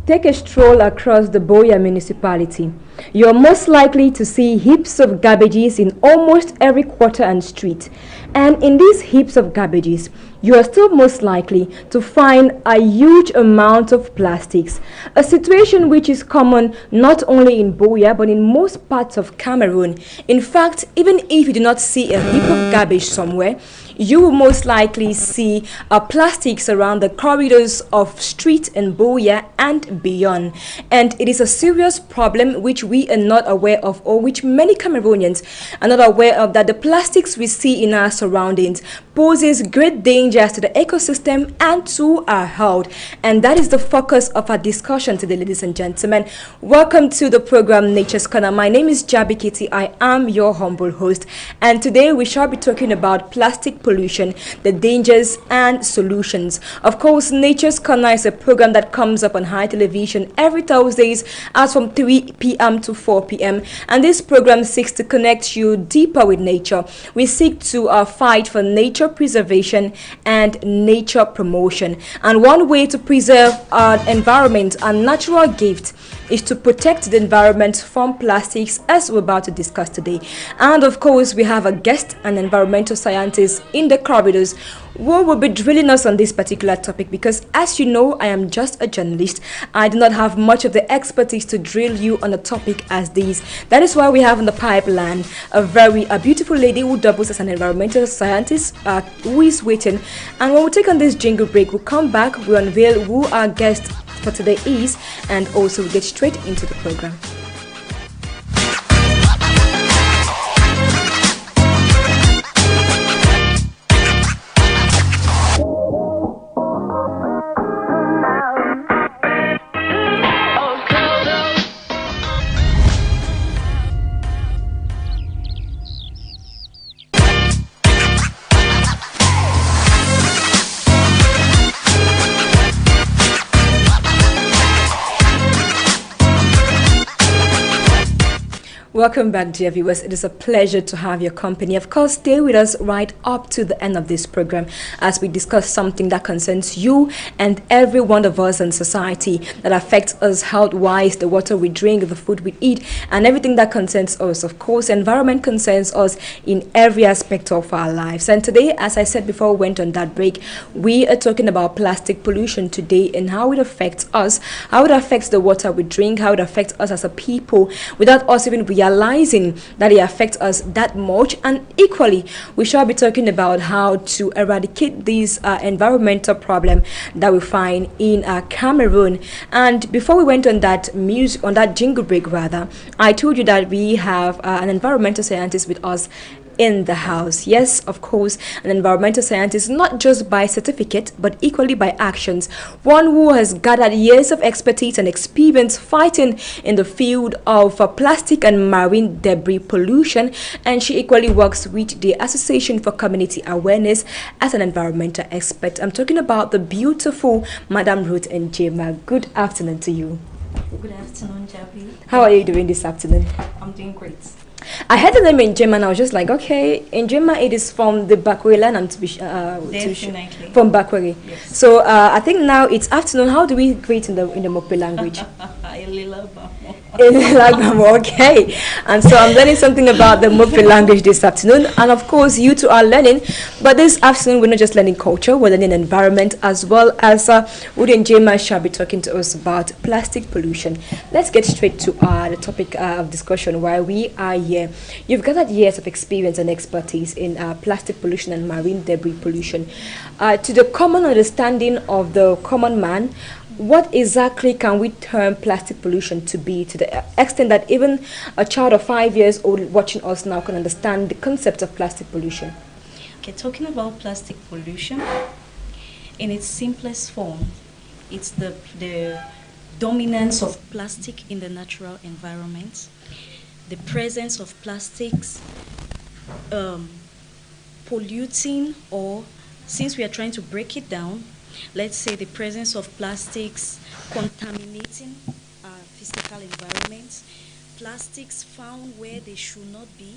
Take a stroll across the Boya municipality. You are most likely to see heaps of garbages in almost every quarter and street. And in these heaps of garbages, you are still most likely to find a huge amount of plastics, a situation which is common not only in Boya but in most parts of Cameroon. In fact, even if you do not see a heap of garbage somewhere, you will most likely see plastics around the corridors of street in Boya and beyond. And it is a serious problem which we are not aware of, or which many Cameroonians are not aware of, that the plastics we see in our surroundings poses great dangers to the ecosystem and to our health. And that is the focus of our discussion today, ladies and gentlemen. Welcome to the program Nature's Corner. My name is Jabi Kitty. I am your humble host. And today we shall be talking about plastic pollution, the dangers and solutions. Of course, Nature's Corner is a program that comes up on High Television every Thursdays as from 3 p.m. to 4 p.m. And this program seeks to connect you deeper with nature. We seek to fight for nature preservation and nature promotion. And one way to preserve our environment, our natural gift, is to protect the environment from plastics, as we're about to discuss today. And of course, we have a guest, an environmental scientist in the corridors, who will be drilling us on this particular topic, because as you know, I am just a journalist. I do not have much of the expertise to drill you on a topic as this. That is why we have in the pipeline a beautiful lady who doubles as an environmental scientist, who is waiting. And when we take on this jingle break, we'll come back, we'll unveil who our guest for today is, and also we'll get straight into the program. Welcome back, dear viewers. It is a pleasure to have your company. Of course, stay with us right up to the end of this program as we discuss something that concerns you and every one of us in society, that affects us health-wise, the water we drink, the food we eat, and everything that concerns us. Of course, environment concerns us in every aspect of our lives. And today, as I said before we went on that break, we are talking about plastic pollution today and how it affects us, how it affects the water we drink, how it affects us as a people, without us even realizing that it affects us that much. And equally, we shall be talking about how to eradicate this environmental problem that we find in Cameroon. And before we went on that jingle break rather, I told you that we have an environmental scientist with us in the house. Yes, of course, an environmental scientist, not just by certificate but equally by actions, one who has gathered years of expertise and experience fighting in the field of plastic and marine debris pollution, and she equally works with the Association for Community Awareness as an environmental expert. I'm talking about the beautiful Madam Ruth Njema. Good afternoon to you. Good afternoon, Jabi. How are you doing this afternoon? I'm doing great. I heard the name in German. I was just like, okay, in German it is from the Bakweri land, and Definitely. From Bakweri. Yes. So I think now it's afternoon. How do we greet in the Mokwe language? Okay. And so I'm learning something about the Mokwe language this afternoon, and of course you two are learning. But this afternoon we're not just learning culture, we're learning environment, as well as Uden Jema shall be talking to us about plastic pollution. Let's get straight to the topic of discussion why we are here. You've gathered years of experience and expertise in plastic pollution and marine debris pollution. To the common understanding of the common man, what exactly can we term plastic pollution to be, to the extent that even a child of 5 years old watching us now can understand the concept of plastic pollution? Okay, talking about plastic pollution, in its simplest form, it's the dominance of plastic in the natural environment, the presence of plastics polluting, or since we are trying to break it down, let's say the presence of plastics contaminating our physical environment, plastics found where they should not be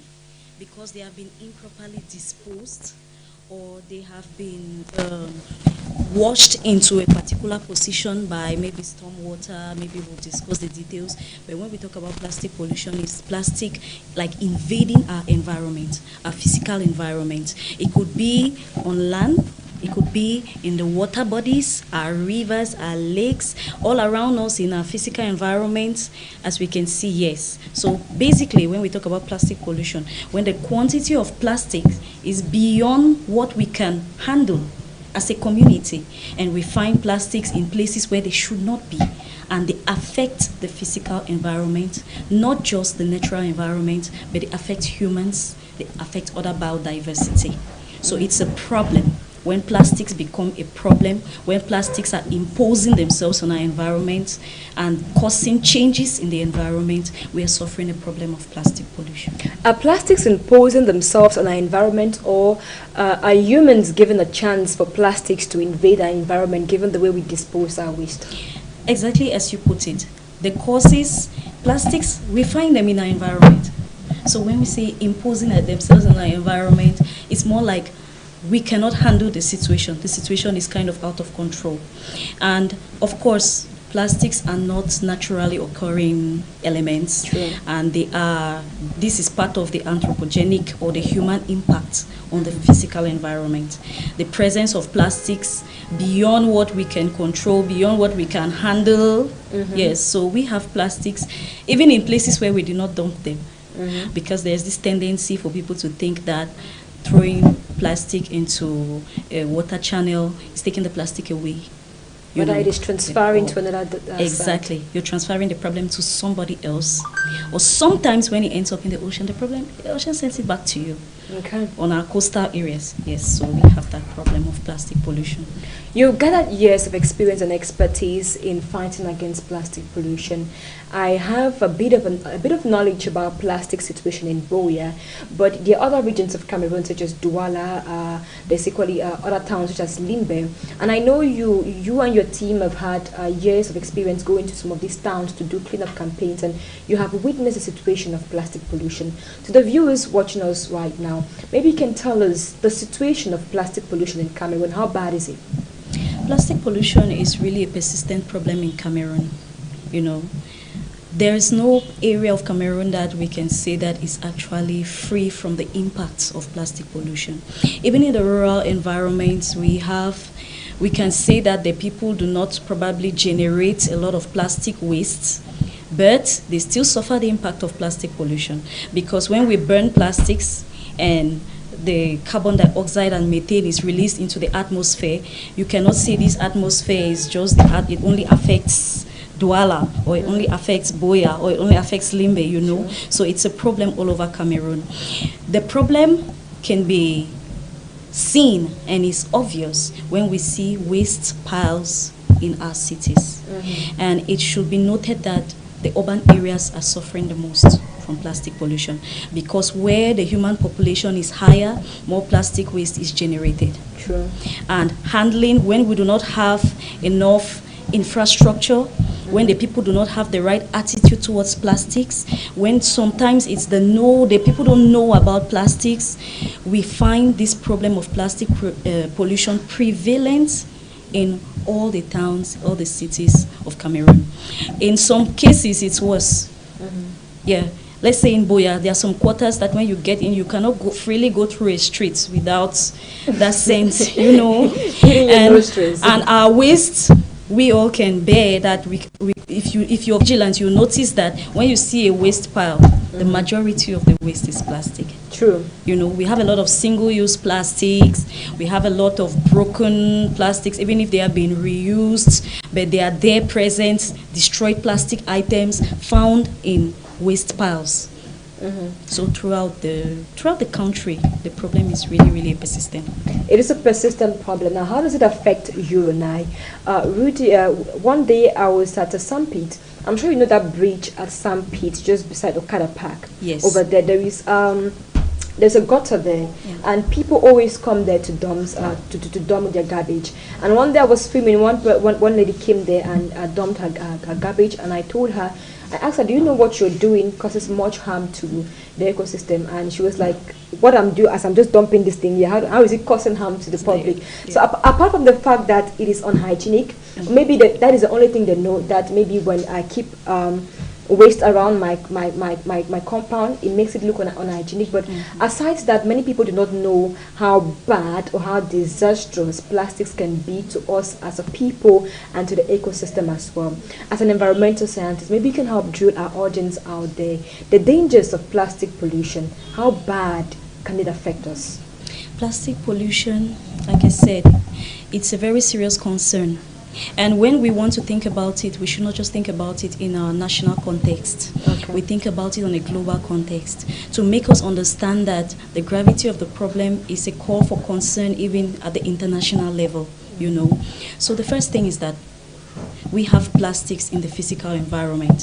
because they have been improperly disposed, or they have been washed into a particular position by maybe storm water, maybe we'll discuss the details. But when we talk about plastic pollution, it's plastic like invading our environment, our physical environment. It could be on land, it could be in the water bodies, our rivers, our lakes, all around us in our physical environment, as we can see, yes. So basically, when we talk about plastic pollution, when the quantity of plastic is beyond what we can handle as a community, and we find plastics in places where they should not be, and they affect the physical environment, not just the natural environment, but they affect humans, they affect other biodiversity. So it's a problem. When plastics become a problem, when plastics are imposing themselves on our environment and causing changes in the environment, we are suffering a problem of plastic pollution. Are plastics imposing themselves on our environment, or are humans given a chance for plastics to invade our environment given the way we dispose our waste? Exactly as you put it. The causes, plastics, we find them in our environment. So when we say imposing themselves on our environment, it's more like we cannot handle the situation. The situation is kind of out of control. And of course, plastics are not naturally occurring elements. True. And this is part of the anthropogenic or the human impact on the physical environment. The presence of plastics beyond what we can control, beyond what we can handle. Mm-hmm. Yes, so we have plastics even in places where we do not dump them. Mm-hmm. Because there's this tendency for people to think that throwing plastic into a water channel is taking the plastic away. But it is transferring to another exactly. You're transferring the problem to somebody else. Or sometimes when it ends up in the ocean, the ocean sends it back to you. Okay. On our coastal areas, yes. So we have that problem of plastic pollution. You've gathered years of experience and expertise in fighting against plastic pollution. I have a bit of knowledge about plastic situation in Boya, but the other regions of Cameroon, such as Douala, there's equally other towns such as Limbe, and I know you and your team have had years of experience going to some of these towns to do cleanup campaigns, and you have witnessed the situation of plastic pollution. To the viewers watching us right now, maybe you can tell us the situation of plastic pollution in Cameroon. How bad is it? Plastic pollution is really a persistent problem in Cameroon. You know, there is no area of Cameroon that we can say that is actually free from the impacts of plastic pollution. Even in the rural environments, we can say that the people do not probably generate a lot of plastic wastes, but they still suffer the impact of plastic pollution, because when we burn plastics and the carbon dioxide and methane is released into the atmosphere, you cannot say this atmosphere is just it only affects Douala, or it only affects Boya, or it only affects Limbe, you know. Sure. So it's a problem all over Cameroon. The problem can be seen and is obvious when we see waste piles in our cities. Mm-hmm. And it should be noted that the urban areas are suffering the most from plastic pollution, because where the human population is higher, more plastic waste is generated. True. And handling, when we do not have enough infrastructure, when the people do not have the right attitude towards plastics, when sometimes it's the people don't know about plastics, we find this problem of plastic pollution prevalent in all the towns, all the cities of Cameroon. In some cases, it's worse. Mm-hmm. Yeah. Let's say in Boya, there are some quarters that when you get in, you cannot freely go through a street without that scent, you know. And our waste, we all can bear that. If you're vigilant, you notice that when you see a waste pile, the majority of the waste is plastic. True. You know, we have a lot of single-use plastics. We have a lot of broken plastics, even if they are being reused, but they are there present, destroyed plastic items found in waste piles. Mm-hmm. So throughout the country, the problem is really, really persistent. It is a persistent problem. Now, how does it affect you and I? Rudy, one day I was at a sandpit. I'm sure you know that bridge at Sandpit, just beside Okada Park. Yes. Over there, there's a gutter there, yeah. And people always come there to dump their garbage. And one day I was filming, one lady came there and dumped her garbage, and I told her, I asked her, do you know what you're doing causes much harm to the ecosystem? And she was like, what I'm doing, as I'm just dumping this thing here, how is it causing harm to the public? Yeah. So apart from the fact that it is unhygienic, maybe that is the only thing they know, that maybe when I keep waste around my compound, it makes it look unhygienic. But aside that, many people do not know how bad or how disastrous plastics can be to us as a people and to the ecosystem as well. As an environmental scientist, maybe you can help drill our audience out there the dangers of plastic pollution. How bad can it affect us? Plastic pollution, like I said, it's a very serious concern. And when we want to think about it, we should not just think about it in a national context. Okay. We think about it on a global context to make us understand that the gravity of the problem is a call for concern even at the international level, you know. So the first thing is that we have plastics in the physical environment.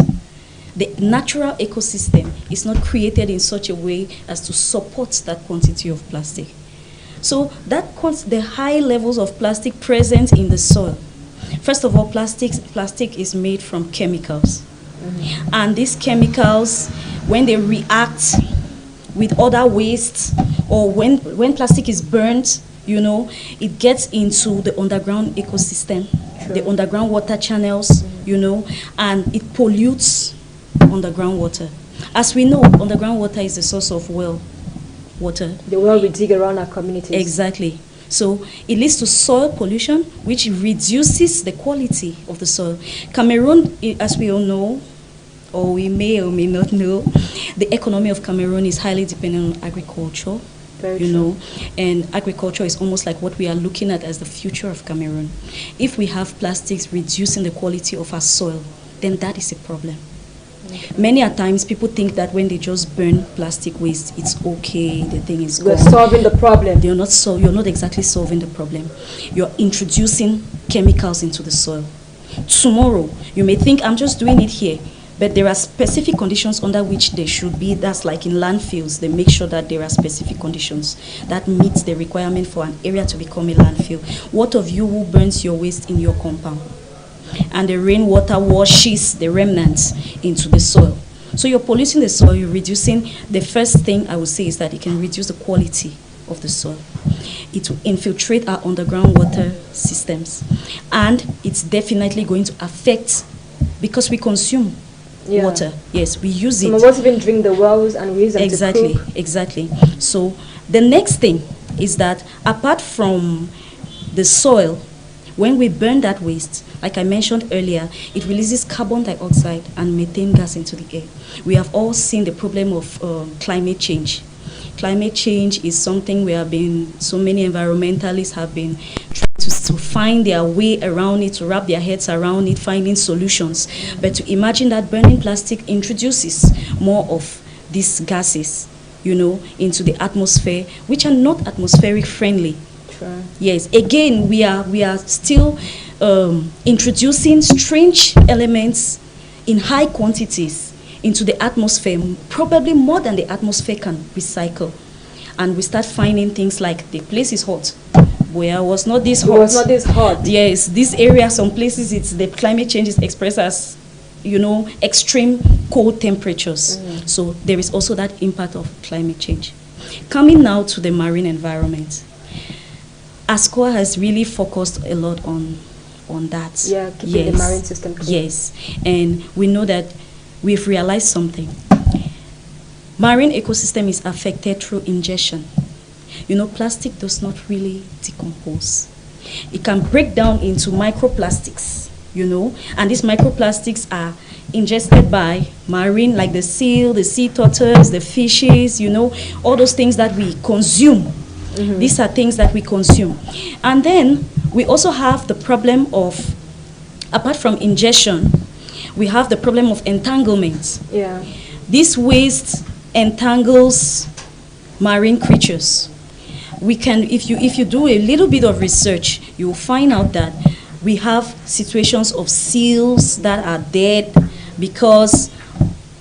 The natural ecosystem is not created in such a way as to support that quantity of plastic. So the high levels of plastic present in the soil. First of all, plastic is made from chemicals. And these chemicals, when they react with other wastes, or when plastic is burnt, you know, it gets into the underground ecosystem, the underground water channels, you know, and it pollutes underground water. As we know, underground water is the source of well water. The well we dig around our communities. Exactly. So it leads to soil pollution, which reduces the quality of the soil. Cameroon, as we all know, or we may or may not know, the economy of Cameroon is highly dependent on agriculture. You know, and agriculture is almost like what we are looking at as the future of Cameroon. If we have plastics reducing the quality of our soil, then that is a problem. Many a times people think that when they just burn plastic waste, it's okay, the thing is gone. We're solving the problem. You're not exactly solving the problem. You're introducing chemicals into the soil. Tomorrow, you may think, I'm just doing it here, but there are specific conditions under which they should be. That's like in landfills. They make sure that there are specific conditions that meet the requirement for an area to become a landfill. What of you who burns your waste in your compound? And the rainwater washes the remnants into the soil. So you're polluting the soil, you're reducing. The first thing I would say is that it can reduce the quality of the soil. It will infiltrate our underground water systems. And it's definitely going to affect, because we consume water. Yes, we use it. Some of us even drink the wells and we use them to cook. Exactly. So the next thing is that apart from the soil, when we burn that waste, like I mentioned earlier, it releases carbon dioxide and methane gas into the air. We have all seen the problem of climate change. Climate change is something so many environmentalists have been trying to find their way around it, to wrap their heads around it, finding solutions. But to imagine that burning plastic introduces more of these gases, you know, into the atmosphere, which are not atmospheric friendly. Yes, again, we are still introducing strange elements in high quantities into the atmosphere, probably more than the atmosphere can recycle. And we start finding things like the place is hot. Well, was not this hot. It was not this hot. Yes, this area, some places, the climate change is expressed as, you know, extreme cold temperatures. So there is also that impact of climate change. Coming now to the marine environment. ASCOA has really focused a lot on that. Yeah, keeping the marine system clean. Yes, and we know that we've realized something. Marine ecosystem is affected through ingestion. You know, plastic does not really decompose. It can break down into microplastics, you know, and these microplastics are ingested by marine, like the seal, the sea turtles, the fishes, you know, all those things that we consume. These are things that we consume. And then we also have the problem of, apart from ingestion, we have the problem of entanglement. Yeah. This waste entangles marine creatures. We can, if you do a little bit of research, you will find out that we have situations of seals that are dead because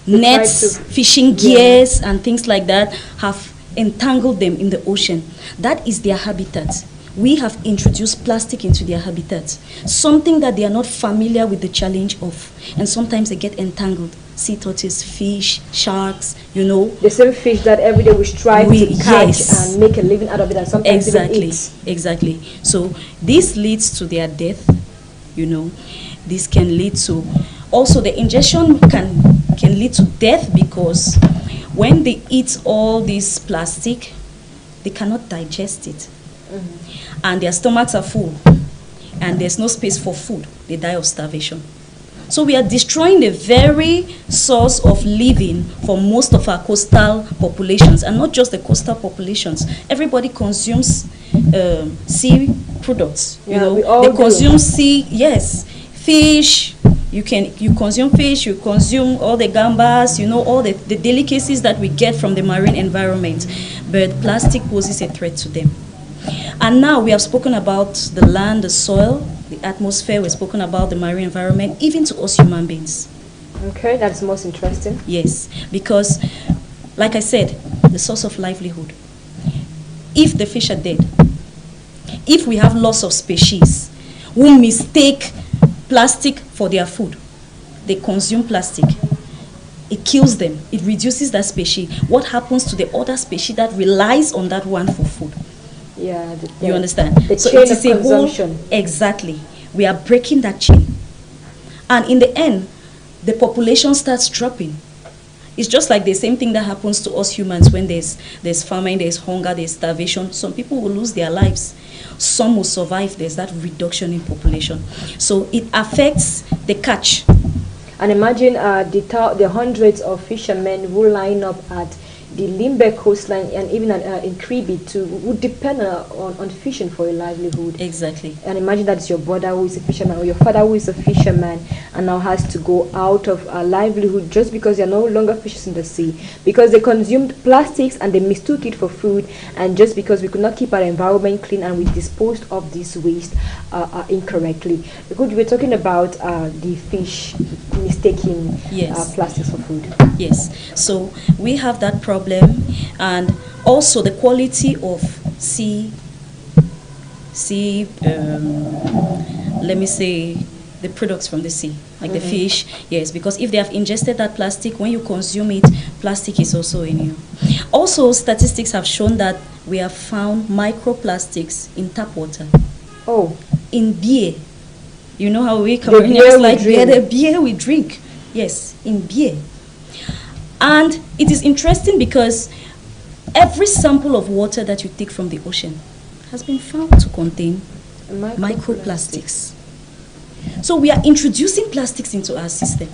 nets, fishing gears, and things like that have entangled them in the ocean. That is their habitat. we have introduced plastic into their habitats, something that they are not familiar with the challenge of, and sometimes they get entangled. Sea turtles, fish, sharks, you know. The same fish that every day we strive to catch and make a living out of it, and sometimes even eat. Exactly. So this leads to their death, you know. This can lead to, also the ingestion can lead to death, because when they eat all this plastic, they cannot digest it. And their stomachs are full, and there's no space for food. They die of starvation. So we are destroying the very source of living for most of our coastal populations, and not just the coastal populations. Everybody consumes sea products. You know, they consume sea, fish. You consume fish. You consume all the gambas. You know, all the delicacies that we get from the marine environment. But plastic poses a threat to them. And now we have spoken about the land, the soil, the atmosphere. We've spoken about the marine environment, even to us human beings. Okay, that's most interesting. Yes, because, like I said, the source of livelihood. If the fish are dead, if we have loss of species who mistake plastic for their food, they consume plastic. It kills them. It reduces that species. What happens to the other species that relies on that one for food? Yeah, you understand? The so chain it is of consumption. Exactly. We are breaking that chain. And in the end, the population starts dropping. It's just like the same thing that happens to us humans when there's famine, there's hunger, there's starvation. Some people will lose their lives. Some will survive. There's that reduction in population. So it affects the catch. And imagine the hundreds of fishermen who line up at the Limbe coastline and even in Kribi would depend on fishing for a livelihood. Exactly. And imagine that's your brother who is a fisherman, or your father who is a fisherman, and now has to go out of a livelihood just because they are no longer fishes in the sea, because they consumed plastics and they mistook it for food, and just because we could not keep our environment clean and we disposed of this waste incorrectly. Because we were talking about the fish mistaking plastics for food. Yes. So we have that problem, and also the quality of let me say, the products from the sea, like the fish. Yes, because if they have ingested that plastic, when you consume it, plastic is also in you. Also, statistics have shown that we have found microplastics in tap water. Oh. In beer. You know how we Cameroonians like beer, the beer we drink. Yes, in beer. And it is interesting because every sample of water that you take from the ocean has been found to contain microplastics. So we are introducing plastics into our system.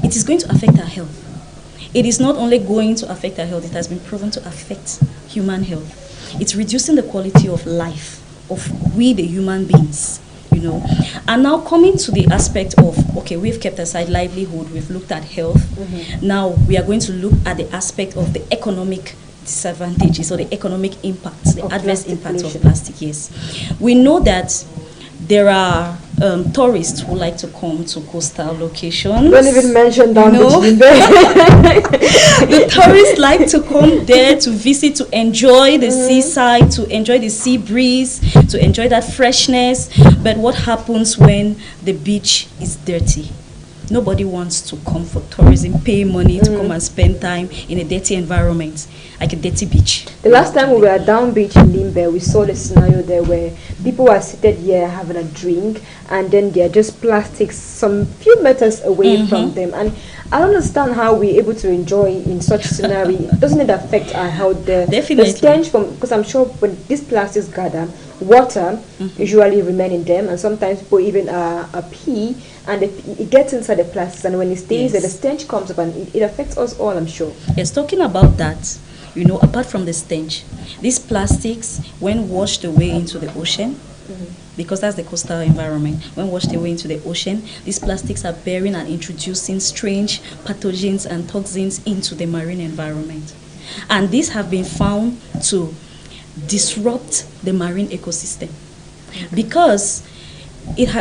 It is going to affect our health. It is not only going to affect our health, it has been proven to affect human health. It's reducing the quality of life of we, the human beings. You know, and now coming to the aspect of, okay, we've kept aside livelihood, we've looked at health. Now we are going to look at the aspect of the economic disadvantages or the economic impacts, the adverse impacts of plastic. Yes, we know that there are tourists who like to come to coastal locations. Don't even mention down the The tourists like to come there to visit, to enjoy the seaside, to enjoy the sea breeze, to enjoy that freshness. But what happens when the beach is dirty? Nobody wants to come for tourism, pay money to come and spend time in a dirty environment, like a dirty beach. The last time we were down beach in Limbe, we saw the scenario there where people were seated here having a drink, and then there are just plastics some few meters away from them. And I don't understand how we're able to enjoy in such scenario. Doesn't it affect our health? Definitely. The stench from, because I'm sure when these plastics gather, water usually remain in them, and sometimes people even pee, and it gets inside the plastics, and when it stays there, the stench comes up, and it affects us all, I'm sure. Yes, talking about that, you know, apart from the stench, these plastics, when washed away into the ocean, because that's the coastal environment, when washed away into the ocean, these plastics are bearing and introducing strange pathogens and toxins into the marine environment. And these have been found to disrupt the marine ecosystem, because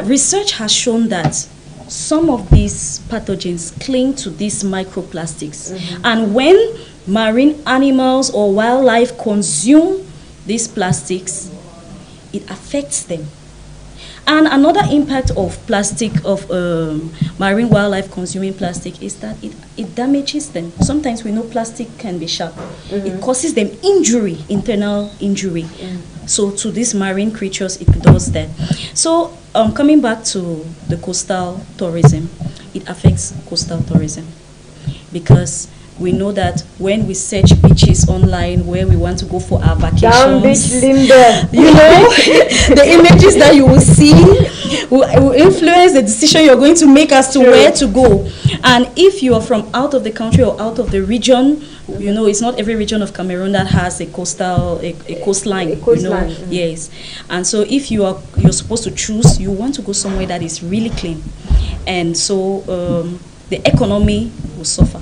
research has shown that some of these pathogens cling to these microplastics, and when marine animals or wildlife consume these plastics, it affects them. And another impact of plastic, of marine wildlife consuming plastic, is that it damages them. Sometimes we know plastic can be sharp. It causes them injury, internal injury. So to these marine creatures, it does that. So coming back to the coastal tourism, it affects coastal tourism because we know that when we search beaches online where we want to go for our vacations, down beach Limbe, you know, the images that you will see will influence the decision you're going to make as to where to go. And if you are from out of the country or out of the region, you know, it's not every region of Cameroon that has a coastal coastline. You know, yes. And so if you're supposed to choose, you want to go somewhere that is really clean, and so the economy will suffer,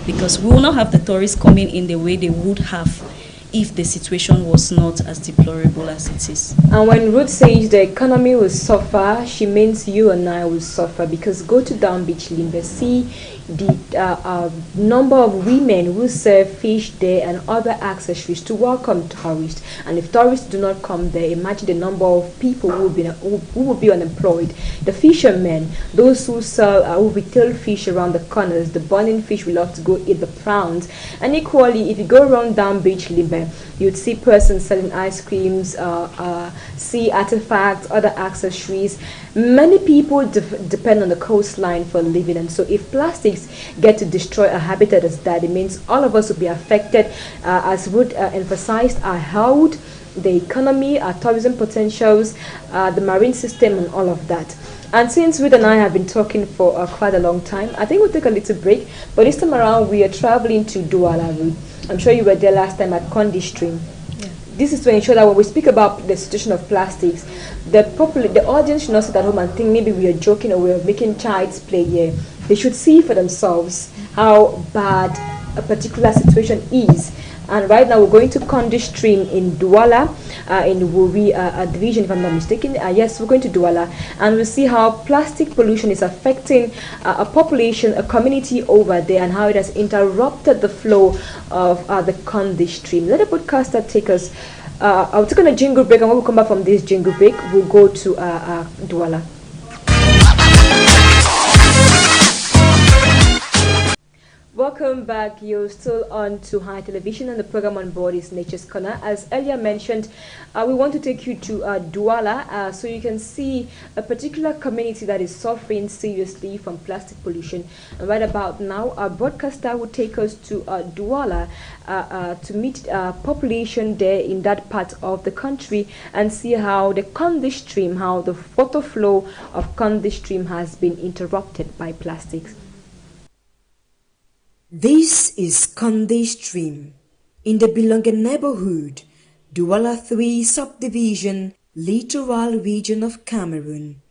because we will not have the tourists coming in the way they would have if the situation was not as deplorable as it is. And when Ruth says the economy will suffer, she means you and I will suffer, because go to Down Beach Limbe, see the number of women who serve fish there and other accessories to welcome tourists. And if tourists do not come there, imagine the number of people who will be unemployed. The fishermen, those who sell, who retail fish around the corners, the burning fish will have to go eat the prawns. And equally, if you go around Down Beach Limbe, you'd see persons selling ice creams, sea artifacts, other accessories. Many people depend on the coastline for a living, and so if plastics get to destroy a habitat as that, it means all of us will be affected, as Wood emphasized, our health, the economy, our tourism potentials, the marine system, and all of that. And since Ruth and I have been talking for quite a long time, I think we'll take a little break, but this time around we are traveling to Douala, Ruth. I'm sure you were there last time at Condi Stream. This is to ensure that when we speak about the situation of plastics, the audience should not sit at home and think maybe we are joking or we are making child's play here. They should see for themselves how bad a particular situation is. And right now we're going to Condi Stream in Douala, in Wuri division, if I'm not mistaken. Yes, we're going to Douala, and we'll see how plastic pollution is affecting a population, a community over there, and how it has interrupted the flow of the Condi Stream. Let the podcaster take us. I'll take on a jingle break, and when we come back from this jingle break, we'll go to Douala. Welcome back. You're still on to High Television, and the program on board is Nature's Corner. As earlier mentioned, we want to take you to Douala, so you can see a particular community that is suffering seriously from plastic pollution. And right about now, our broadcaster will take us to Douala to meet population there in that part of the country and see how the Condi Stream, how the water flow of Condi Stream has been interrupted by plastics. This is Condi Stream in the Bilonge neighborhood, Douala 3 subdivision, littoral region of Cameroon,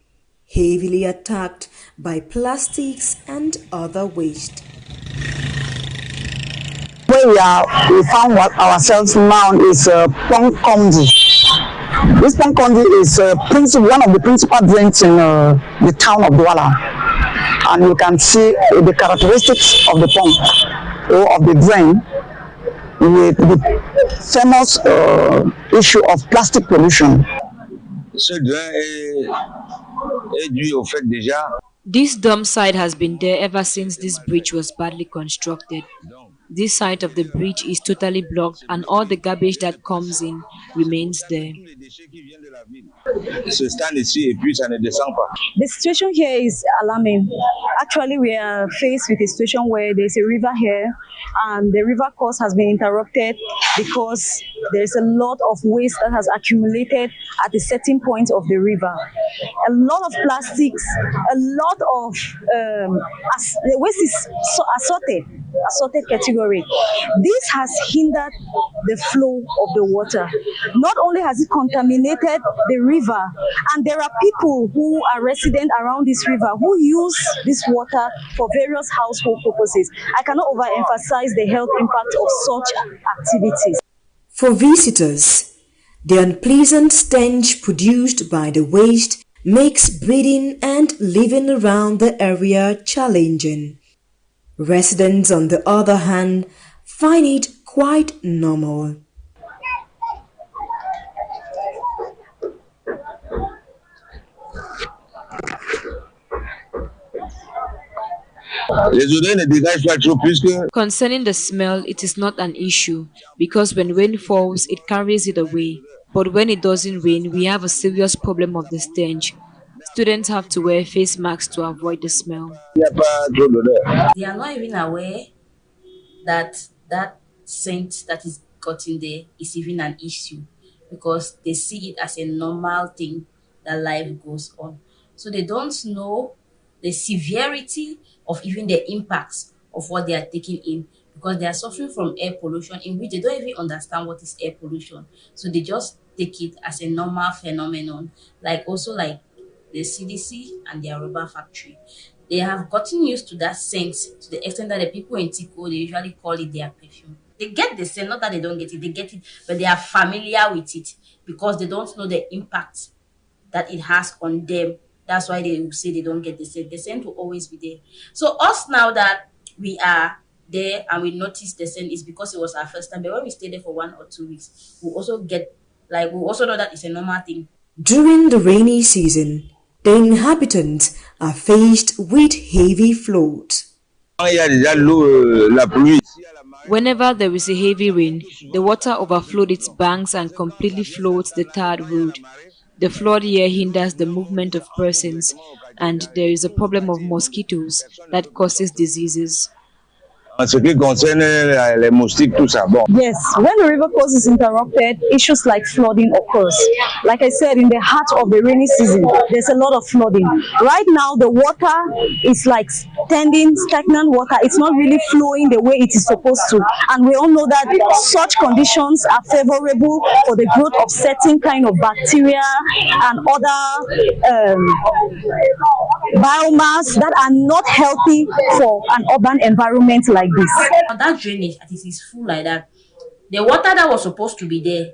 heavily attacked by plastics and other waste. Where we found ourselves now is Pont Condi. This Pont Condi is one of the principal drains in the town of Douala. And you can see the characteristics of the pump or of the drain with the famous issue of plastic pollution. This dump site has been there ever since this bridge was badly constructed. This side of the bridge is totally blocked and all the garbage that comes in remains there. The situation here is alarming. Actually, we are faced with a situation where there's a river here and the river course has been interrupted because there's a lot of waste that has accumulated at a certain point of the river. A lot of plastics, a lot of the waste is assorted category. This has hindered the flow of the water. Not only has it contaminated the river, and there are people who are resident around this river who use this water for various household purposes. I cannot overemphasize the health impact of such activities. For visitors, the unpleasant stench produced by the waste makes breathing and living around the area challenging. Residents, on the other hand, find it quite normal. Concerning the smell, it is not an issue because when rain falls, it carries it away. But when it doesn't rain, we have a serious problem of the stench. Students have to wear face masks to avoid the smell. They are not even aware that that scent that is gotten there is even an issue because they see it as a normal thing that life goes on. So they don't know the severity of even the impacts of what they are taking in because they are suffering from air pollution in which they don't even understand what is air pollution. So they just take it as a normal phenomenon, like also like the CDC and their rubber factory. They have gotten used to that scent to the extent that the people in Tico, they usually call it their perfume. They get the scent, not that they don't get it, they get it, but they are familiar with it because they don't know the impact that it has on them. That's why they will say they don't get the scent. The scent will always be there. So us now that we are there and we notice the scent is because it was our first time. But when we stay there for 1 or 2 weeks, we also get we also know that it's a normal thing. During the rainy season, the inhabitants are faced with heavy floods. Whenever there is a heavy rain, the water overflows its banks and completely floods the tarred road. The flood here hinders the movement of persons, and there is a problem of mosquitoes that causes diseases. En ce qui concerne les moustiques, tout ça, bon. Yes, when the river course is interrupted, issues like flooding occurs. Like I said, in the heart of the rainy season, there's a lot of flooding. Right now, the water is like standing, stagnant water. It's not really flowing the way it is supposed to. And we all know that such conditions are favorable for the growth of certain kind of bacteria and other biomass that are not healthy for an urban environment like this. That drainage, as it is full like that, the water that was supposed to be there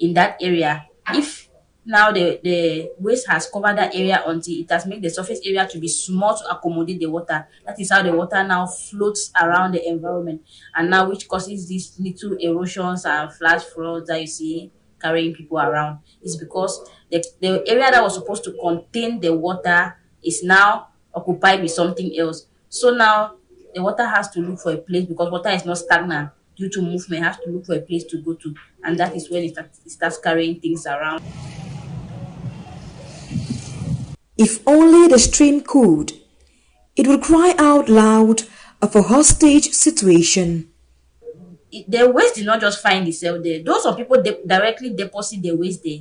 in that area, if now the waste has covered that area until it has made the surface area to be small to accommodate the water, that is how the water now floats around the environment, and now which causes these little erosions and flash floods that you see carrying people around. Is because the area that was supposed to contain the water is now occupied with something else. So now the water has to look for a place because water is not stagnant due to movement, has to look for a place to go to, and that is when it starts carrying things around. If only the stream could, it would cry out loud of a hostage situation. The waste did not just find itself there. Those of people directly deposit the waste there.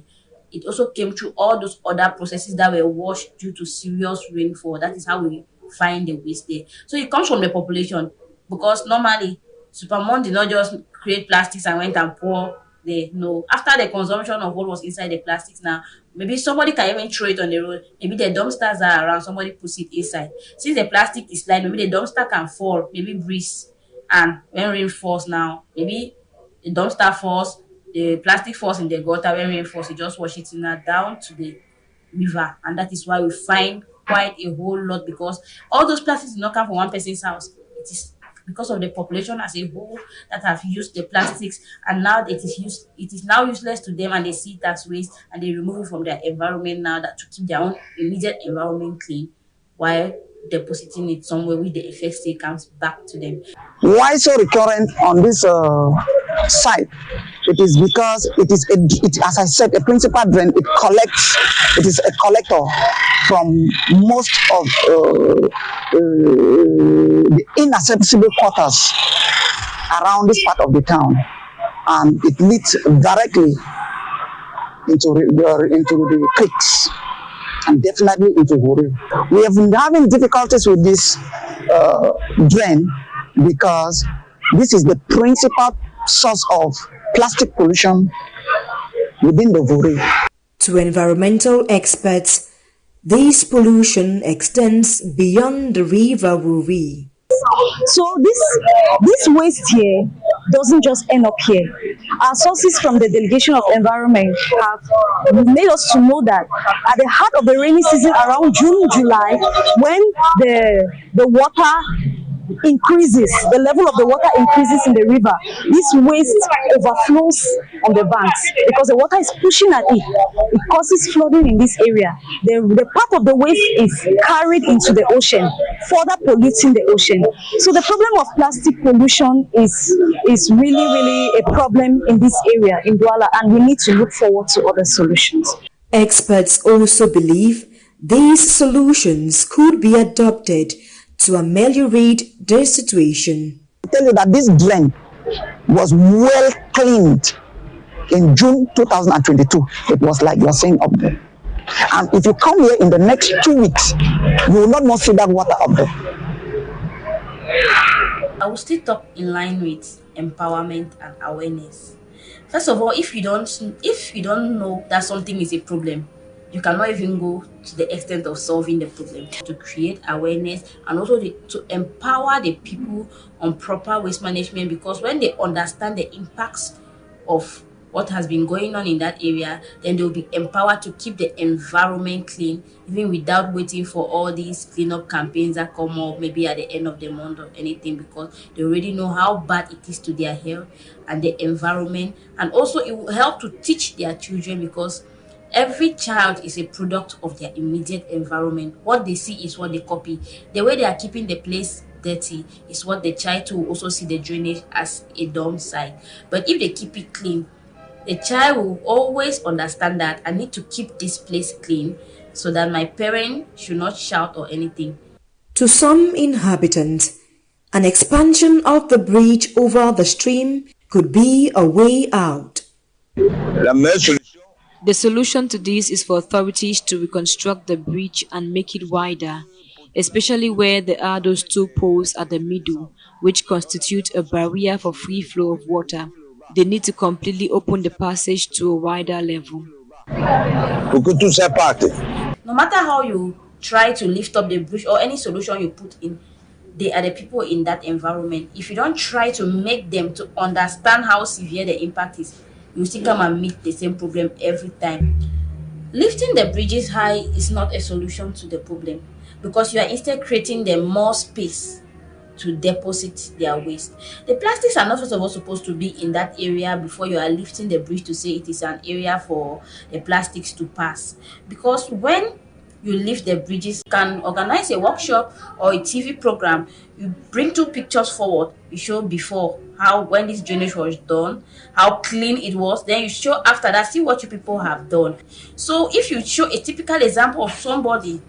It also came through all those other processes that were washed due to serious rainfall. That is how we find the waste there. So it comes from the population because normally Supermont did not just create plastics and went and pour there. No, after the consumption of what was inside the plastics, now maybe somebody can even throw it on the road. Maybe the dumpsters are around, somebody puts it inside. Since the plastic is light, maybe the dumpster can fall, maybe breeze, and when rain falls now, maybe the dumpster falls, the plastic falls in the gutter. When rain falls, you just wash it in down to the river, and that is why we find quite a whole lot because all those plastics did not come from one person's house. It is because of the population as a whole that have used the plastics, and now it is now useless to them, and they see it as waste and they remove it from their environment now that to keep their own immediate environment clean while depositing it somewhere with the effect still comes back to them. Why so recurrent on this site? It is because it is, as I said, a principal drain. It collects, it is a collector from most of the inaccessible quarters around this part of the town. And it leads directly into the creeks and definitely into Hori. We have been having difficulties with this drain because this is the principal source of plastic pollution within the Vori. To environmental experts, this pollution extends beyond the river Vori. So this waste here doesn't just end up here. Our sources from the Delegation of Environment have made us to know that at the heart of the rainy season around June, July, when the water increases, the level of the water increases in the river, this waste overflows on the banks because the water is pushing at it. It causes flooding in this area. The part of the waste is carried into the ocean. further polluting the ocean. So the problem of plastic pollution is really a problem in this area in Douala, and we need to look forward to other solutions. Experts also believe these solutions could be adopted to ameliorate the situation. I tell you that this drain was well cleaned in June 2022. It was like you're saying up there. And if you come here in the next 2 weeks, you will not more see that water up there. I will still talk in line with empowerment and awareness. First of all, if you don't know that something is a problem, you cannot even go to the extent of solving the problem. To create awareness and also to empower the people on proper waste management, because when they understand the impacts of what has been going on in that area, then they'll be empowered to keep the environment clean, even without waiting for all these cleanup campaigns that come up maybe at the end of the month or anything, because they already know how bad it is to their health and the environment. And also it will help to teach their children, because every child is a product of their immediate environment. What they see is what they copy. The way they are keeping the place dirty is what the child will also see the drainage as a dump site. But if they keep it clean, the child will always understand that I need to keep this place clean so that my parent should not shout or anything. To some inhabitants, an expansion of the bridge over the stream could be a way out. The solution to this is for authorities to reconstruct the bridge and make it wider, especially where there are those two poles at the middle, which constitute a barrier for free flow of water. They need to completely open the passage to a wider level. No matter how you try to lift up the bridge or any solution you put in, they are the people in that environment. If you don't try to make them to understand how severe the impact is, you still come and meet the same problem every time. Lifting the bridges high is not a solution to the problem, because you are instead creating them more space to deposit their waste. The plastics are not first of all supposed to be in that area before you are lifting the bridge to say it is an area for the plastics to pass. Because when you lift the bridges, you can organize a workshop or a TV program. You bring two pictures forward. You show before how when this drainage was done, how clean it was. Then you show after that, see what you people have done. So if you show a typical example of somebody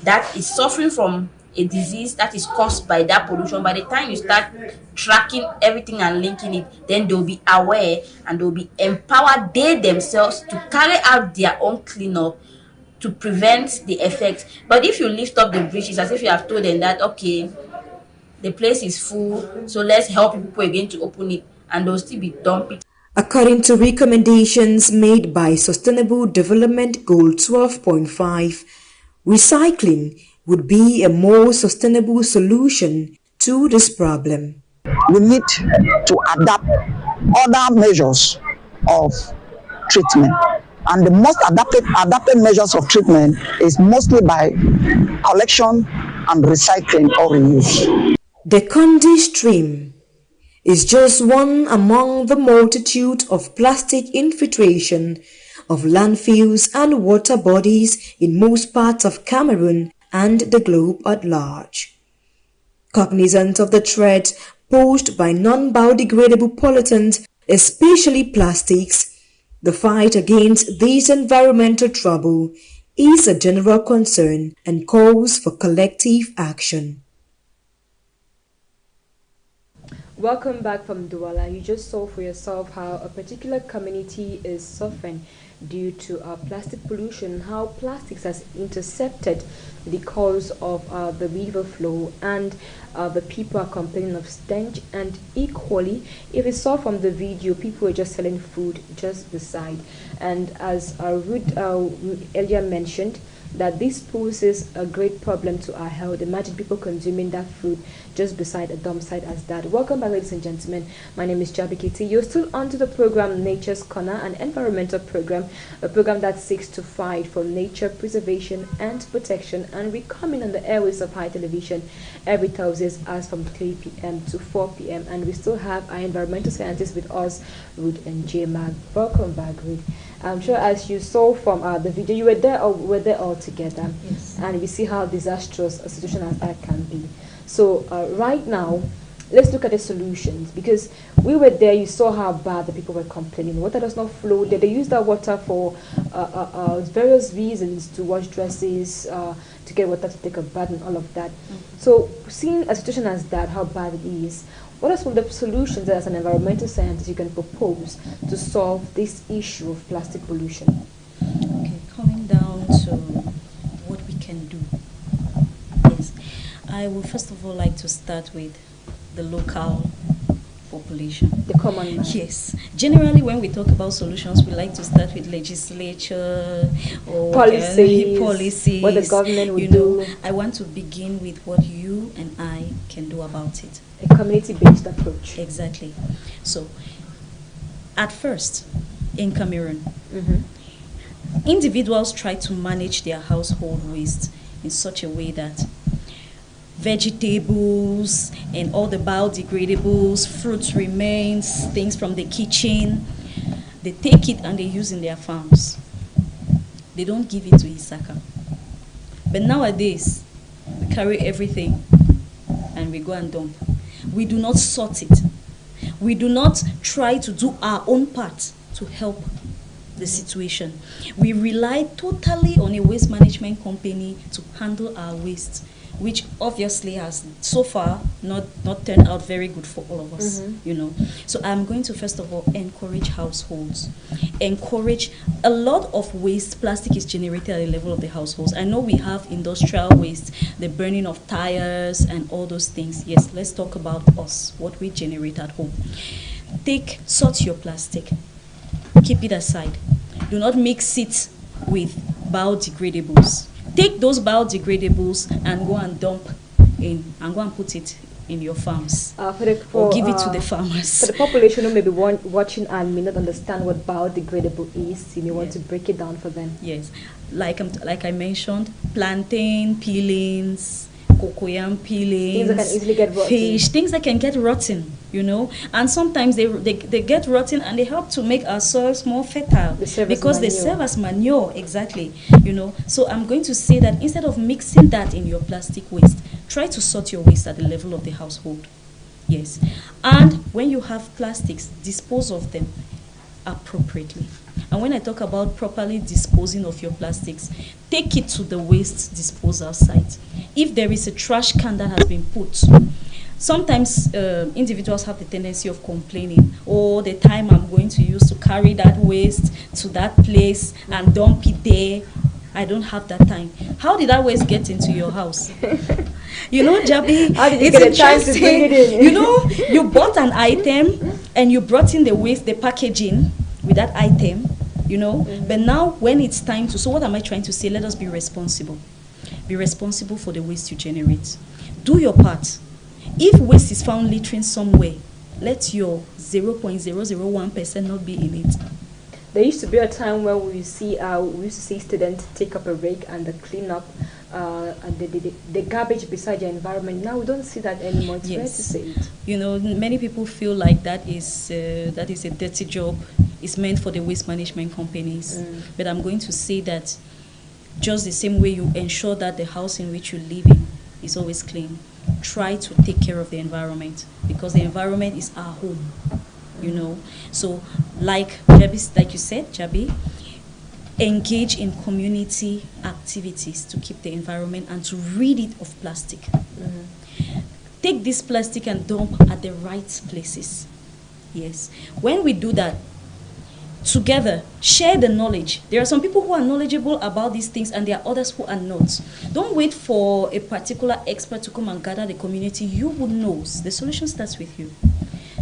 that is suffering from a disease that is caused by that pollution, by the time you start tracking everything and linking it, then they'll be aware and they'll be empowered they themselves to carry out their own cleanup to prevent the effects. But if you lift up the bridge, it's as if you have told them that, okay, the place is full, so let's help people again to open it, and they'll still be dumping. According to recommendations made by Sustainable Development Goal 12.5, recycling would be a more sustainable solution to this problem. We need to adapt other measures of treatment. And the most adapted measures of treatment is mostly by collection and recycling or reuse. The Kondi stream is just one among the multitude of plastic infiltration of landfills and water bodies in most parts of Cameroon and the globe at large. Cognizant of the threat posed by non-biodegradable pollutants, especially plastics, the fight against this environmental trouble is a general concern and calls for collective action. Welcome back from Douala. You just saw for yourself how a particular community is suffering due to plastic pollution, how plastics has intercepted the course of the river flow, and the people are complaining of stench. And equally, if you saw from the video, people were just selling food just beside, and as Ruth earlier mentioned, that this poses a great problem to our health. Imagine people consuming that food just beside a dump site as that. Welcome back, ladies and gentlemen. My name is Jabi Kitty. You're still on to the program Nature's Corner, an environmental program, a program that seeks to fight for nature preservation and protection. And we come in on the airways of High Television every Thursdays as from 3 p.m. to 4 p.m. And we still have our environmental scientists with us, Ruth and J. Mag. Welcome back, Ruth. I'm sure as you saw from the video, you were there all together. Yes. And we see how disastrous a situation as that can be. So right now, let's look at the solutions, because we were there, you saw how bad the people were complaining. Water does not flow. They use that water for various reasons, to wash dresses, to get water to take a bath and all of that. So seeing a situation as that, how bad it is, what are some of the solutions that as an environmental scientist you can propose to solve this issue of plastic pollution? Okay, coming down to what we can do. Yes, I would first of all like to start with the local population. The common man. Yes. Generally, when we talk about solutions, we like to start with legislature or policies, what the government would you know, do. I want to begin with what you and I can do about it. A community-based approach. Exactly. So, at first, in Cameroon, individuals try to manage their household waste in such a way that vegetables and all the biodegradables, fruits remains, things from the kitchen, they take it and they use in their farms. They don't give it to Isaka. But nowadays, we carry everything and we go and dump. We do not sort it. We do not try to do our own part to help the situation. We rely totally on a waste management company to handle our waste, which obviously has so far not turned out very good for all of us, you know. So I'm going to first of all encourage households, encourage a lot of waste. Plastic is generated at the level of the households. I know we have industrial waste, the burning of tires and all those things. Yes, let's talk about us, what we generate at home. Sort your plastic, keep it aside. Do not mix it with biodegradables. Take those biodegradables and go and dump in, and go and put it in your farms, or give it to the farmers. For the population who may be watching and may not understand what biodegradable is, you may want to break it down for them. Yes, like I mentioned, plantain peelings, cocoyam peelings, things that can easily get rotten. Fish, things that can get rotten, you know. And sometimes they get rotten and they help to make our soils more fertile because they serve as manure, exactly, you know. So I'm going to say that instead of mixing that in your plastic waste, try to sort your waste at the level of the household. Yes. And when you have plastics, dispose of them appropriately. And when I talk about properly disposing of your plastics, take it to the waste disposal site. If there is a trash can that has been put, sometimes individuals have the tendency of complaining, oh, the time I'm going to use to carry that waste to that place and dump it there, I don't have that time. How did that waste get into your house? You know, Jabi, how did you it's get a chance to bring it in? You know, you bought an item and you brought in the waste, the packaging with that item, you know. But now when it's time to, so what am I trying to say? Let us be responsible. Be responsible for the waste you generate. Do your part. If waste is found littering somewhere, let your 0.001% not be in it. There used to be a time where we used to see students take up a rake and clean up and the garbage beside the environment. Now we don't see that anymore. It's rare to say it. You know, many people feel like that is a dirty job. It's meant for the waste management companies. But I'm going to say that just the same way you ensure that the house in which you live in is always clean, try to take care of the environment, because the environment is our home, you know. So like you said, Jabi, engage in community activities to keep the environment and to rid it of plastic. Take this plastic and dump at the right places. Yes. When we do that, together, share the knowledge. There are some people who are knowledgeable about these things and there are others who are not. Don't wait for a particular expert to come and gather the community. You would know. The solution starts with you.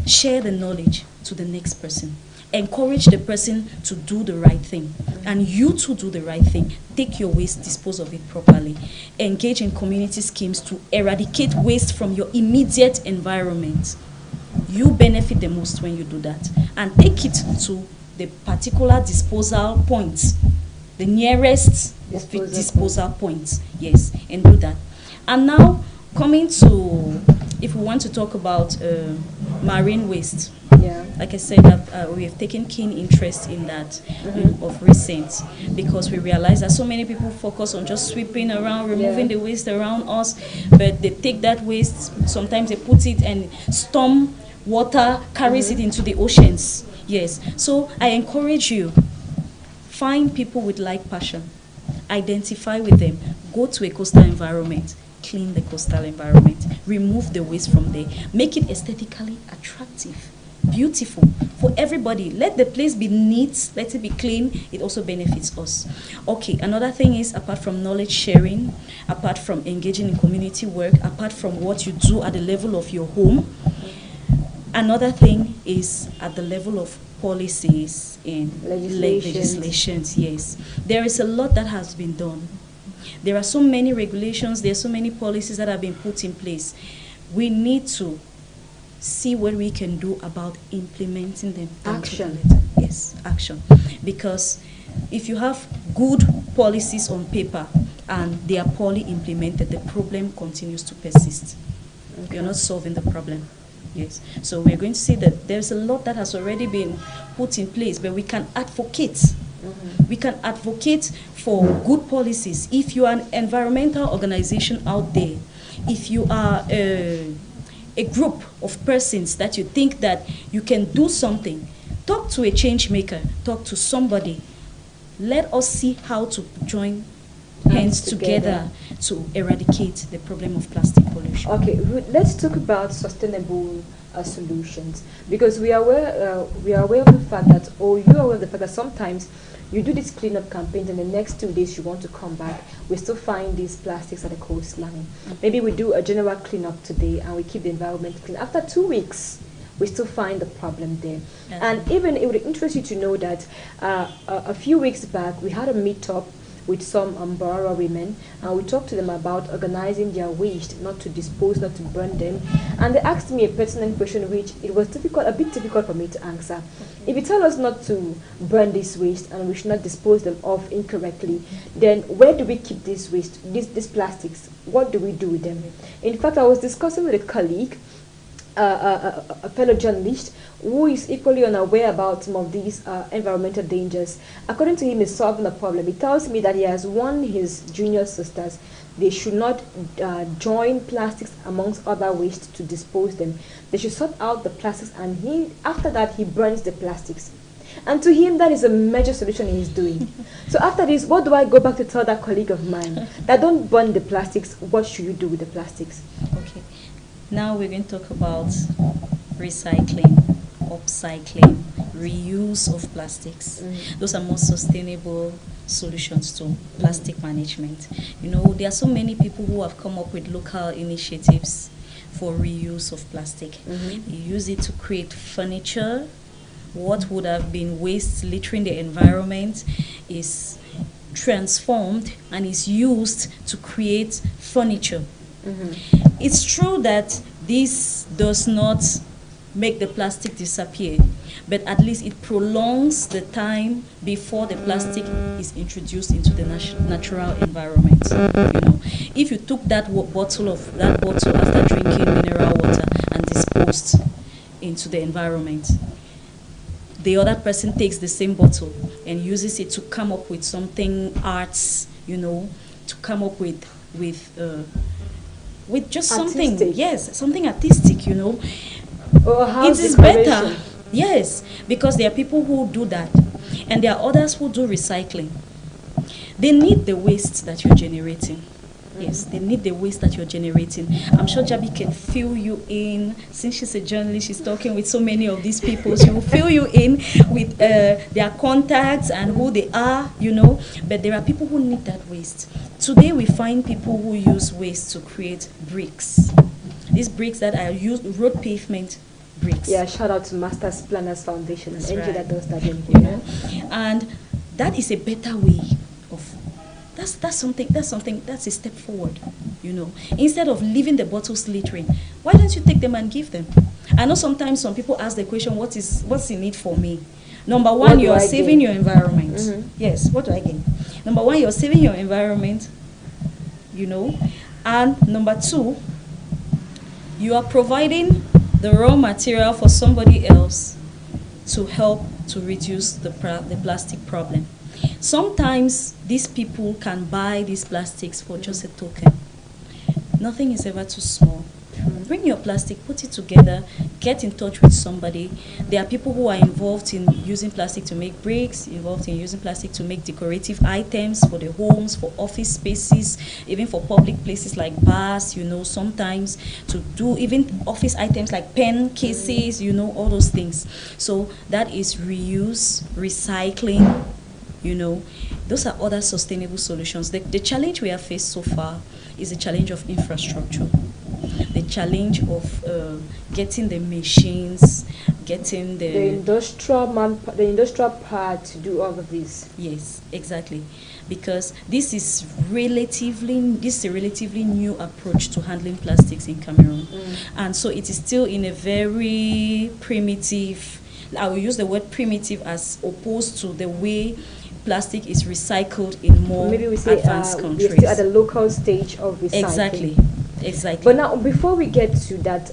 Share the knowledge to the next person. Encourage the person to do the right thing. And you too do the right thing. Take your waste, dispose of it properly. Engage in community schemes to eradicate waste from your immediate environment. You benefit the most when you do that. And take it to the particular disposal points, the nearest disposal points. Yes, and do that. And now, coming to if we want to talk about marine waste, Yeah. like I said, we have taken keen interest in that of recent, because we realize that so many people focus on just sweeping around, removing the waste around us, but they take that waste, sometimes they put it, and storm water carries it into the oceans. Yes. So I encourage you, find people with like passion, identify with them, go to a coastal environment, clean the coastal environment, remove the waste from there, make it aesthetically attractive, beautiful for everybody. Let the place be neat, let it be clean. It also benefits us. Okay, another thing is, apart from knowledge sharing, apart from engaging in community work, apart from what you do at the level of your home, another thing is at the level of policies and legislations. Yes, there is a lot that has been done. There are so many regulations, there are so many policies that have been put in place. We need to see what we can do about implementing them. Action. Yes, action. Because if you have good policies on paper and they are poorly implemented, the problem continues to persist. Okay. You're not solving the problem. Yes. So we're going to see that there's a lot that has already been put in place, but we can advocate. We can advocate for good policies. If you are an environmental organization out there, if you are a group of persons that you think that you can do something, talk to a change maker, talk to somebody. Let us see how to join hands together to eradicate the problem of plastic pollution. Okay, let's talk about sustainable solutions, because we are aware of the fact that, or you are aware of the fact that sometimes you do these cleanup campaigns and the next 2 days you want to come back, we still find these plastics at the coastline. Maybe we do a general cleanup today and we keep the environment clean. After 2 weeks, we still find the problem there. And even it would interest you to know that a few weeks back we had a meetup with some Bora women, and we talked to them about organizing their waste, not to dispose, not to burn them. And they asked me a pertinent question which it was a bit difficult for me to answer. If you tell us not to burn this waste and we should not dispose them off incorrectly, then where do we keep this waste, these plastics? What do we do with them? In fact, I was discussing with a colleague, a fellow journalist, who is equally unaware about some of these environmental dangers. According to him, he's solving a problem. He tells me that he has warned his junior sisters they should not join plastics amongst other waste to dispose them. They should sort out the plastics, and after that he burns the plastics. And to him, that is a major solution he's doing. So after this, what do I go back to tell that colleague of mine? That don't burn the plastics. What should you do with the plastics? Okay. Now we're going to talk about recycling, upcycling, reuse of plastics. Those are more sustainable solutions to plastic management. You know, there are so many people who have come up with local initiatives for reuse of plastic. You use it to create furniture. What would have been waste littering the environment is transformed and is used to create furniture. It's true that this does not make the plastic disappear, but at least it prolongs the time before the plastic is introduced into the natural environment. You know, if you took that bottle after drinking mineral water and disposed into the environment, the other person takes the same bottle and uses it to come up with something arts, you know, to come up with just something, artistic. Yes, something artistic, you know. It is better, yes, because there are people who do that, and there are others who do recycling. They need the waste that you're generating. Yes, they need the waste that you're generating. I'm sure Jabi can fill you in. Since she's a journalist, she's talking with so many of these people. She will fill you in with their contacts and who they are, you know. But there are people who need that waste. Today we find people who use waste to create bricks. These bricks that are used, road pavement bricks. Yeah, shout out to Masters Planners Foundation, an NGO that does that. You know, and that is a better way of. That's something. That's a step forward. You know, instead of leaving the bottles littering, why don't you take them and give them? I know sometimes some people ask the question, what's in it for me? Number one, you are saving your environment. Yes, what do I gain? Number one, you're saving your environment. You know, and number two, You are providing the raw material for somebody else to help to reduce the plastic problem. Sometimes these people can buy these plastics for just a token. Nothing is ever too small. Bring your plastic, put it together, get in touch with somebody. There are people who are involved in using plastic to make bricks, involved in using plastic to make decorative items for the homes, for office spaces, even for public places like bars, sometimes to do even office items like pen cases, all those things. So that is reuse, recycling, those are other sustainable solutions. The challenge we have faced so far is the challenge of infrastructure, the challenge of getting the machines, getting the industrial part to do all of this. Yes, exactly, because this is a relatively new approach to handling plastics in Cameroon, and so it is still in a very primitive. I will use the word primitive as opposed to the way plastic is recycled in more advanced countries. We're still at the local stage of recycling. Exactly. But now, before we get to that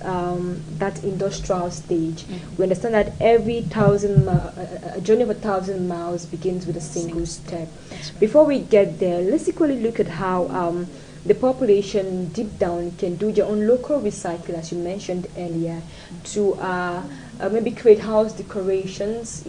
industrial stage, we understand that every a journey of 1,000 miles begins with a single step. Right. Before we get there, let's equally look at how the population deep down can do their own local recycling, as you mentioned earlier, to maybe create house decorations,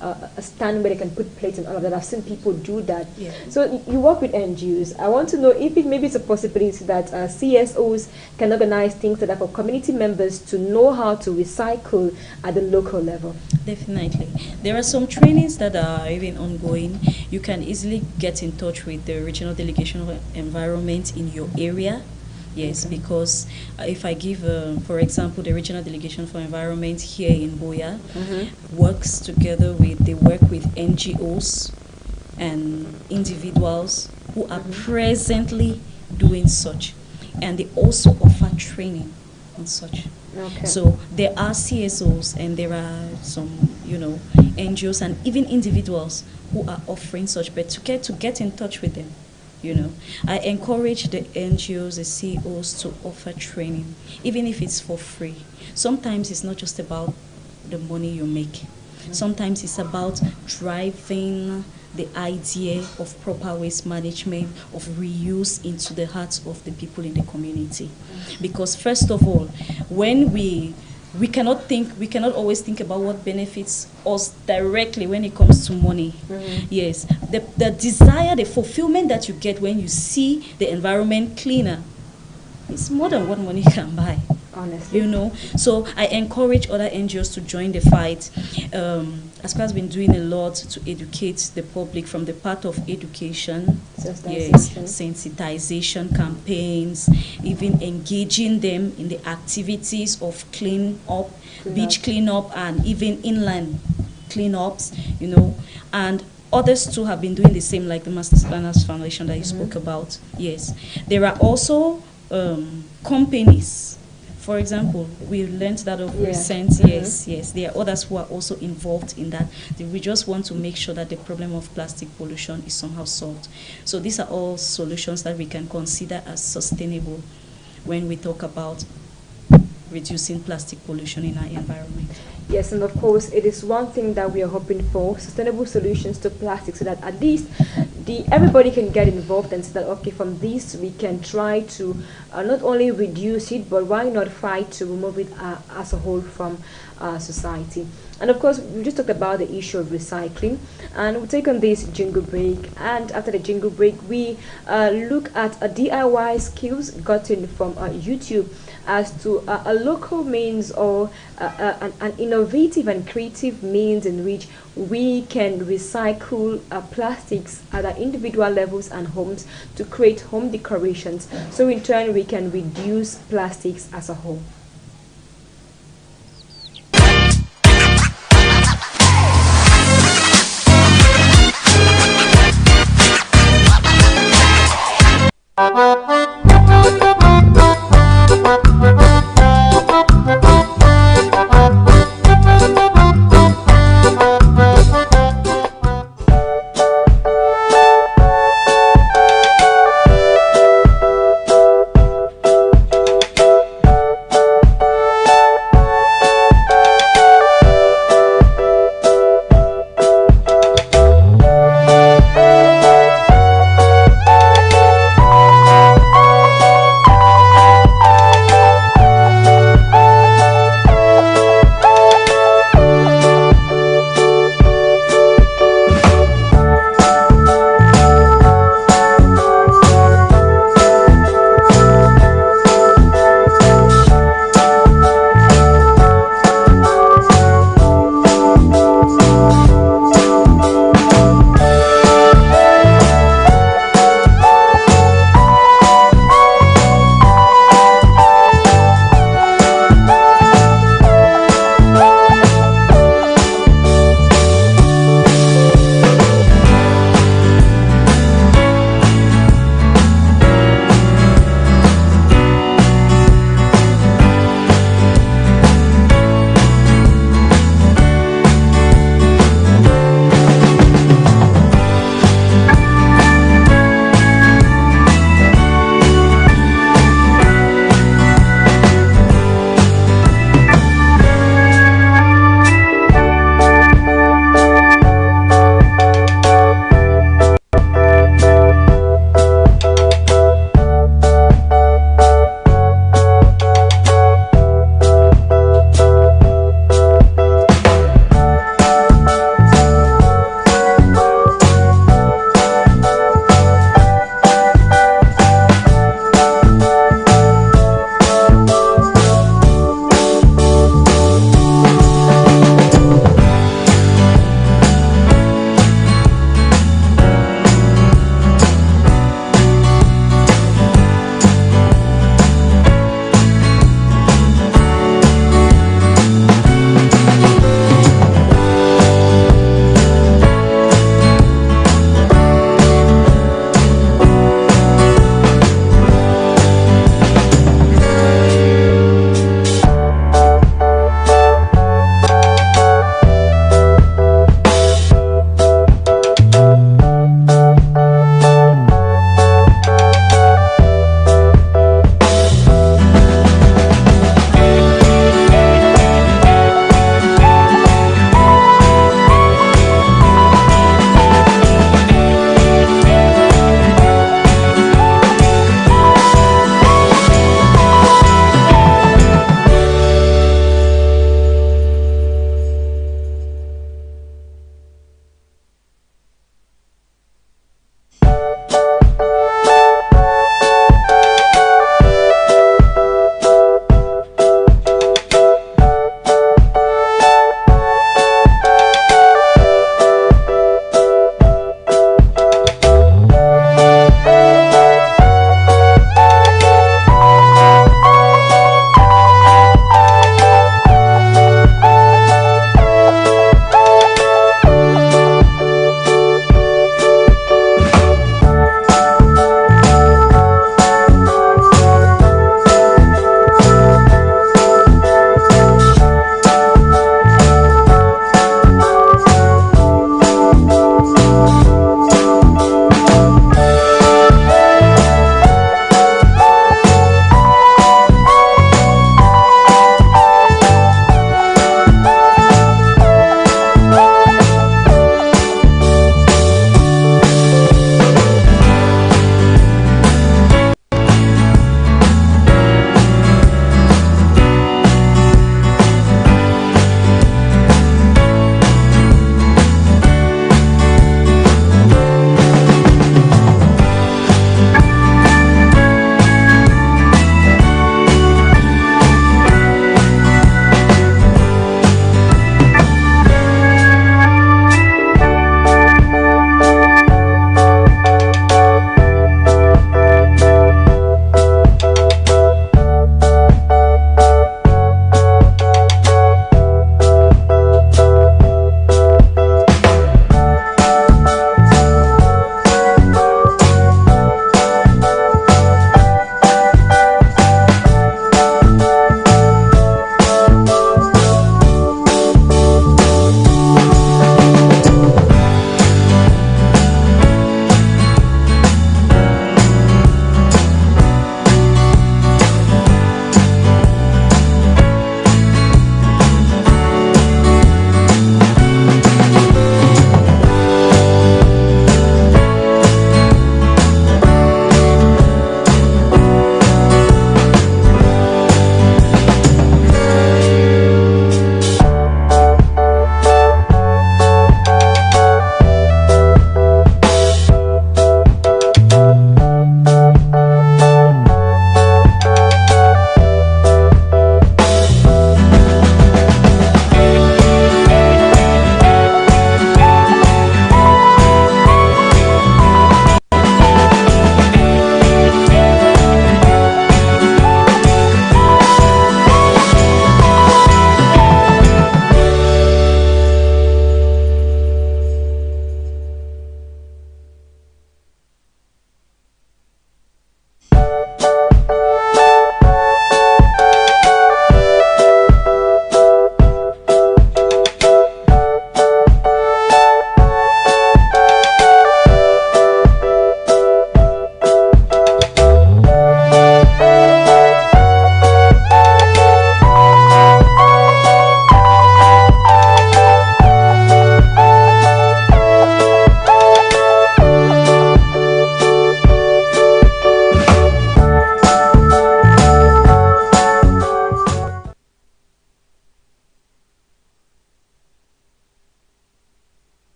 a stand where they can put plates and all of that. I've seen people do that. Yeah. So you work with NGOs. I want to know if maybe it's a possibility that CSOs can organize things that are for community members to know how to recycle at the local level. Definitely. There are some trainings that are even ongoing. You can easily get in touch with the regional delegation of environment in your area. Yes, because if I give, for example, the Regional Delegation for Environment here in Boya they work with NGOs and individuals who are presently doing such. And they also offer training on such. Okay. So there are CSOs and there are some, NGOs and even individuals who are offering such, but to get in touch with them. I encourage the NGOs, the CEOs to offer training, even if it's for free. Sometimes it's not just about the money you make. Sometimes it's about driving the idea of proper waste management, of reuse into the hearts of the people in the community. Because first of all, when we cannot always think about what benefits us directly when it comes to money. Yes, the desire, the fulfillment that you get when you see the environment cleaner, it's more than what money can buy. Honestly. So I encourage other NGOs to join the fight. ASCA has been doing a lot to educate the public from the part of education, sensitization campaigns, even engaging them in the activities of beach cleanup, and even inland cleanups, and others too have been doing the same, like the Masters Planners Foundation that you spoke about. Yes, there are also companies. For example, we learned that of recent. Yes, there are others who are also involved in that. We just want to make sure that the problem of plastic pollution is somehow solved. So these are all solutions that we can consider as sustainable when we talk about reducing plastic pollution in our environment. Yes, and of course, it is one thing that we are hoping for, sustainable solutions to plastic, so that at least everybody can get involved and say that, okay, from this we can try to not only reduce it, but why not fight to remove it as a whole from society. And of course, we just talked about the issue of recycling, and we'll take on this jingle break. And after the jingle break, we look at DIY skills gotten from YouTube as to a local means or an innovative and creative means in which we can recycle plastics at our individual levels and homes to create home decorations. So in turn, we can reduce plastics as a whole.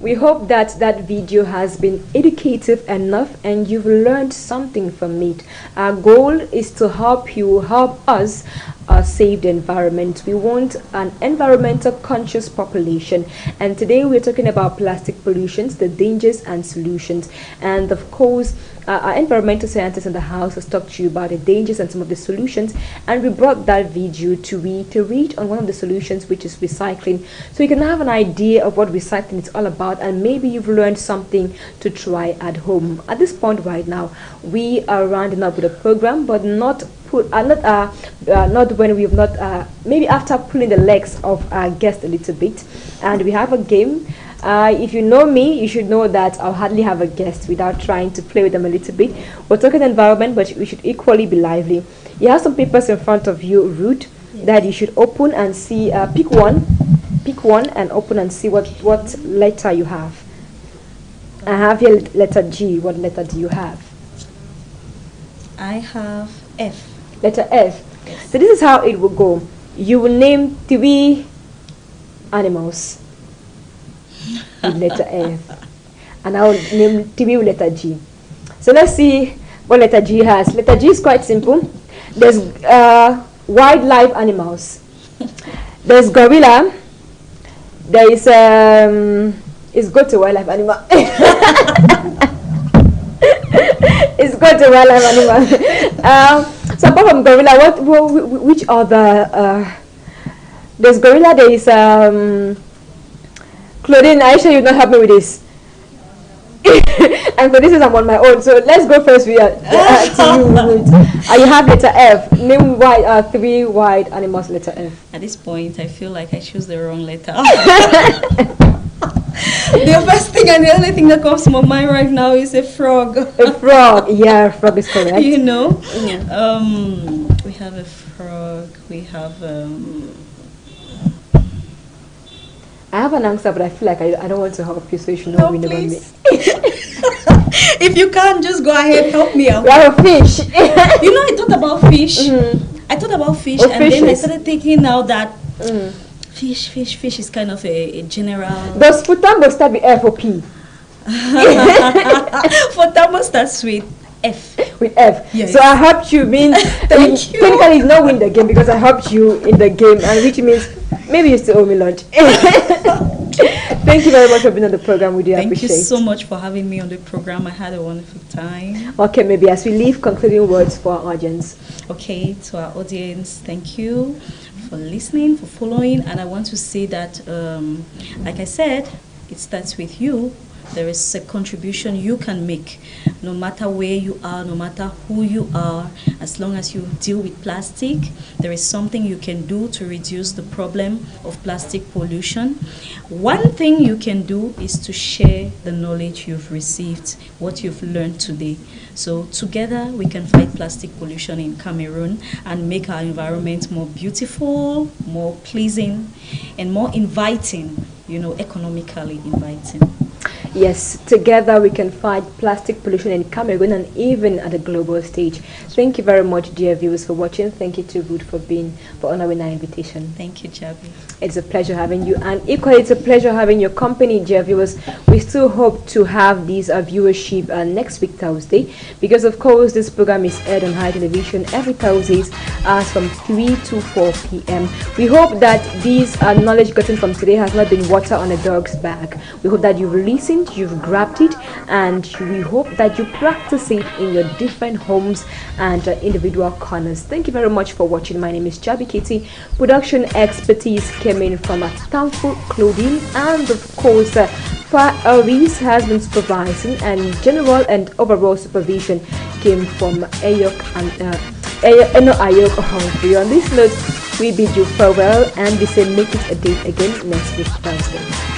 We hope that that video has been educative enough and you've learned something from it. Our goal is to help us save the environment. We want an environmental conscious population, and today we're talking about plastic pollutions, the dangers and solutions. And of course, our environmental scientist in the house has talked to you about the dangers and some of the solutions, and we brought that video to reiterate on one of the solutions, which is recycling, so you can have an idea of what recycling is all about, and maybe you've learned something to try at home. At this point right now, we are rounding up with a program, but not when we've not maybe after pulling the legs of our guest a little bit, and we have a game. If you know me, you should know that I'll hardly have a guest without trying to play with them a little bit. We're talking environment, but we should equally be lively. You have some papers in front of you, Ruth, that you should open and see. Pick one and open and see what letter you have. I have your letter G. What letter do you have? I have F. Letter F. Yes. So this is how it will go. You will name 3 animals with letter F, and I will name 3 with letter G. So let's see what letter G has. Letter G is quite simple. There's wildlife animals. There's gorilla. There is it's go to wildlife animal. It's go to wildlife animal. So apart from gorilla, which other? There's gorilla. There is Claudine. Aisha, you not help me with this. And for this is I'm on my own. So let's go first with to you. You have letter F. Name 3 wild animals. Letter F. At this point, I feel like I choose the wrong letter. The first thing and the only thing that comes to my mind right now is a frog. A frog. Yeah, frog is correct. You know. Yeah. We have a frog. We have I have an answer, but I feel like I don't want to help you, so you should not win about me. If you can't, just go ahead, help me out. We have a fish. You know, I thought about fish. I thought about fish, and fishes. then I started thinking now that fish is kind of a general. Does Futambo start with F or P? Futambo starts with F. With F. Yes. So I helped you. Means Thank you. Technically, it's not win the game because I helped you in the game, and which means maybe you still owe me lunch. Thank you very much for being on the program. We do appreciate. Thank you so much for having me on the program. I had a wonderful time. Okay, maybe as we leave, concluding words for our audience. Okay, to our audience, thank you for listening, for following, and I want to say that, like I said, it starts with you. There is a contribution you can make, no matter where you are, no matter who you are. As long as you deal with plastic, there is something you can do to reduce the problem of plastic pollution. One thing you can do is to share the knowledge you've received, what you've learned today. So together we can fight plastic pollution in Cameroon and make our environment more beautiful, more pleasing, and more inviting, economically inviting. Yes, together we can fight plastic pollution in Cameroon and even at a global stage. Thank you very much, dear viewers, for watching. Thank you to Ruth for honoring our invitation. Thank you, Javi. It's a pleasure having you, and equally it's a pleasure having your company, dear viewers. We still hope to have this viewership next week, Thursday, because of course this program is aired on High Television every Thursdays from 3 to 4 p.m. We hope that this knowledge gotten from today has not been water on a dog's back. We hope that you've listened, you've grabbed it, and we hope that you practice it in your different homes and individual corners. Thank you very much for watching. My name is Jabi Kitty. Production expertise came in from Stanford Clothing, and of course Far Elvis has been supervising, and general and overall supervision came from Ayok and Eno Ayok Humphrey. On this note, we bid you farewell and we say make it a date again next week Thursday.